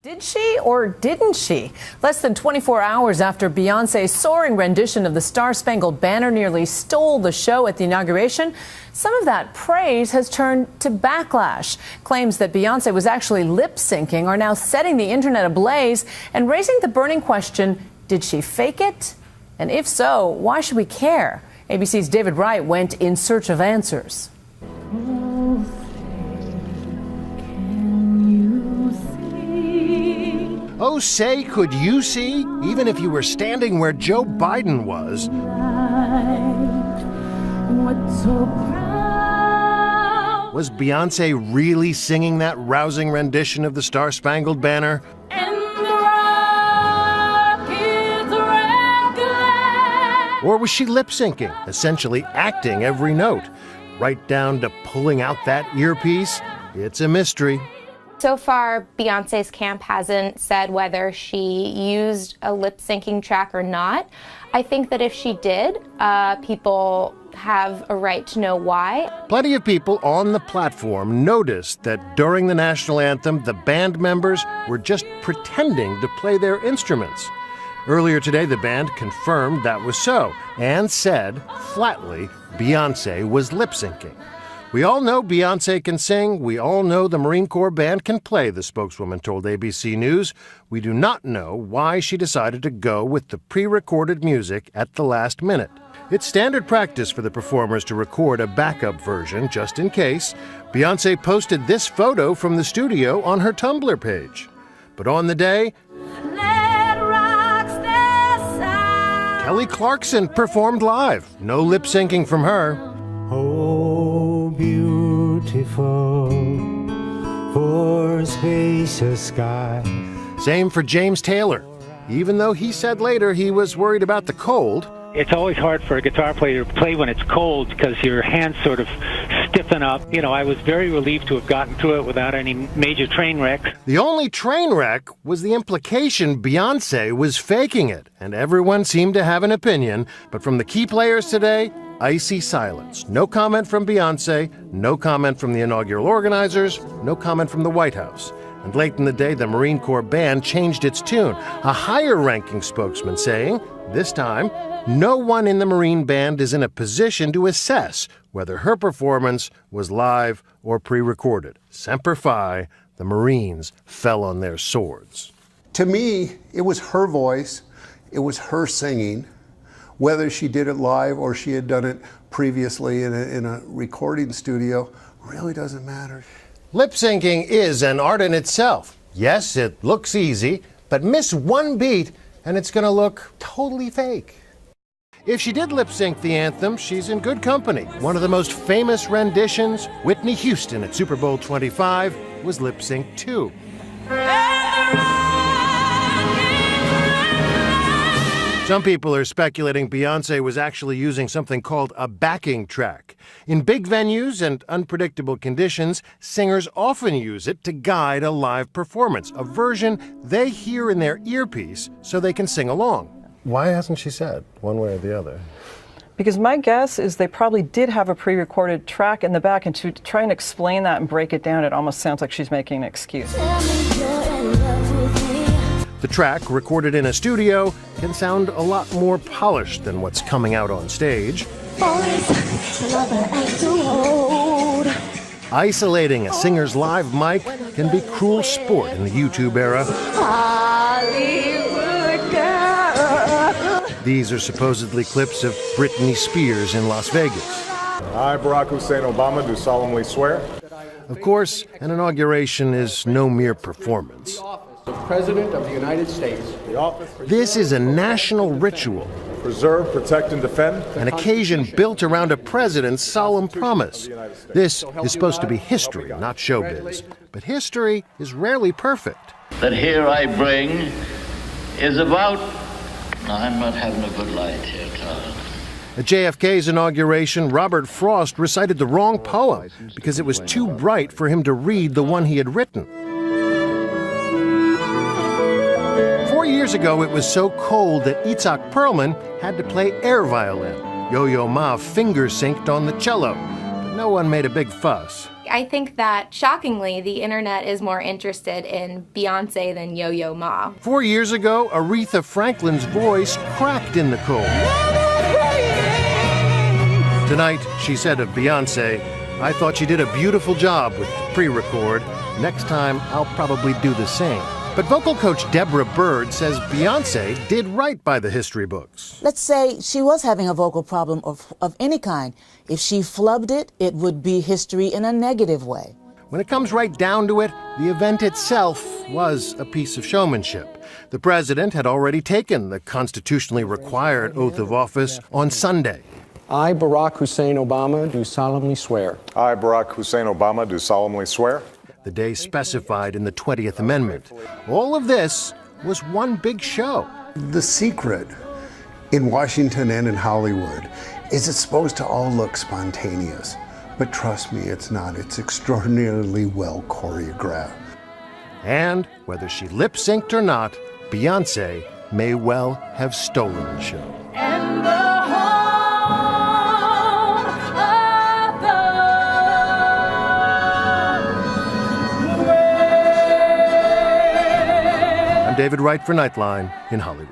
Did she or didn't she? Less than 24 hours after Beyonce's soaring rendition of the Star-Spangled Banner nearly stole the show at the inauguration, some of that praise has turned to backlash. Claims that Beyonce was actually lip-syncing are now setting the internet ablaze and raising the burning question, did she fake it? And if so, why should we care? ABC's David Wright went in search of answers. Oh, say, could you see, even if you were standing where Joe Biden was? Was Beyonce really singing that rousing rendition of the Star-Spangled Banner? Or was she lip-syncing, essentially acting every note, right down to pulling out that earpiece? It's a mystery. So far, Beyonce's camp hasn't said whether she used a lip-syncing track or not. I think that if she did, people have a right to know why. Plenty of people on the platform noticed that during the national anthem, the band members were just pretending to play their instruments. Earlier today, the band confirmed that was so and said, flatly, Beyonce was lip-syncing. We all know Beyonce can sing. We all know the Marine Corps Band can play, the spokeswoman told ABC News. We do not know why she decided to go with the pre-recorded music at the last minute. It's standard practice for the performers to record a backup version just in case. Beyonce posted this photo from the studio on her Tumblr page. But on the day, Kelly Clarkson performed live. No lip-syncing from her. Oh, beautiful for spacious sky. Same for James Taylor. Even though he said later he was worried about the cold. It's always hard for a guitar player to play when it's cold because your hands sort of stiffen up. You know, I was very relieved to have gotten through it without any major train wrecks. The only train wreck was the implication Beyonce was faking it, and everyone seemed to have an opinion. But from the key players today, icy silence. No comment from Beyonce, no comment from the inaugural organizers, no comment from the White House. And late in the day, the Marine Corps Band changed its tune, a higher-ranking spokesman saying, this time, no one in the Marine Band is in a position to assess whether her performance was live or pre-recorded. Semper Fi, the Marines fell on their swords. To me, it was her voice, it was her singing. Whether she did it live or she had done it previously in a recording studio really doesn't matter. Lip-syncing is an art in itself. Yes, it looks easy, but miss one beat and it's going to look totally fake. If she did lip-sync the anthem, she's in good company. One of the most famous renditions, Whitney Houston at Super Bowl 25, was lip-synced too. Some people are speculating Beyonce was actually using something called a backing track. In big venues and unpredictable conditions, singers often use it to guide a live performance, a version they hear in their earpiece so they can sing along. Why hasn't she said one way or the other? Because my guess is they probably did have a pre-recorded track in the back, and to try and explain that and break it down, it almost sounds like she's making an excuse. The track, recorded in a studio, can sound a lot more polished than what's coming out on stage. Isolating a singer's live mic can be cruel sport in the YouTube era. These are supposedly clips of Britney Spears in Las Vegas. I, Barack Hussein Obama, do solemnly swear. Of course, an inauguration is no mere performance. The President of the United States. This is a national ritual. Preserve, protect, and defend. An occasion built around a president's solemn promise. This is supposed to be history, not showbiz. But history is rarely perfect. That here I bring is about... I'm not having a good light here, Todd. At JFK's inauguration, Robert Frost recited the wrong poem because it was too bright for him to read the one he had written. 4 years ago, it was so cold that Itzhak Perlman had to play air violin. Yo-Yo Ma finger-synced on the cello. But no one made a big fuss. I think that, shockingly, the internet is more interested in Beyonce than Yo-Yo Ma. 4 years ago, Aretha Franklin's voice cracked in the cold. Tonight, she said of Beyonce, "I thought she did a beautiful job with the pre-record. Next time, I'll probably do the same." But vocal coach Deborah Bird says Beyonce did right by the history books. Let's say she was having a vocal problem of any kind. If she flubbed it, it would be history in a negative way. When it comes right down to it, the event itself was a piece of showmanship. The president had already taken the constitutionally required oath of office on Sunday. I, Barack Hussein Obama, do solemnly swear. I, Barack Hussein Obama, do solemnly swear. The day specified in the 20th Amendment. All of this was one big show. The secret in Washington and in Hollywood is it's supposed to all look spontaneous. But trust me, it's not. It's extraordinarily well choreographed. And whether she lip-synced or not, Beyonce may well have stolen the show. And the I'm David Wright for Nightline in Hollywood.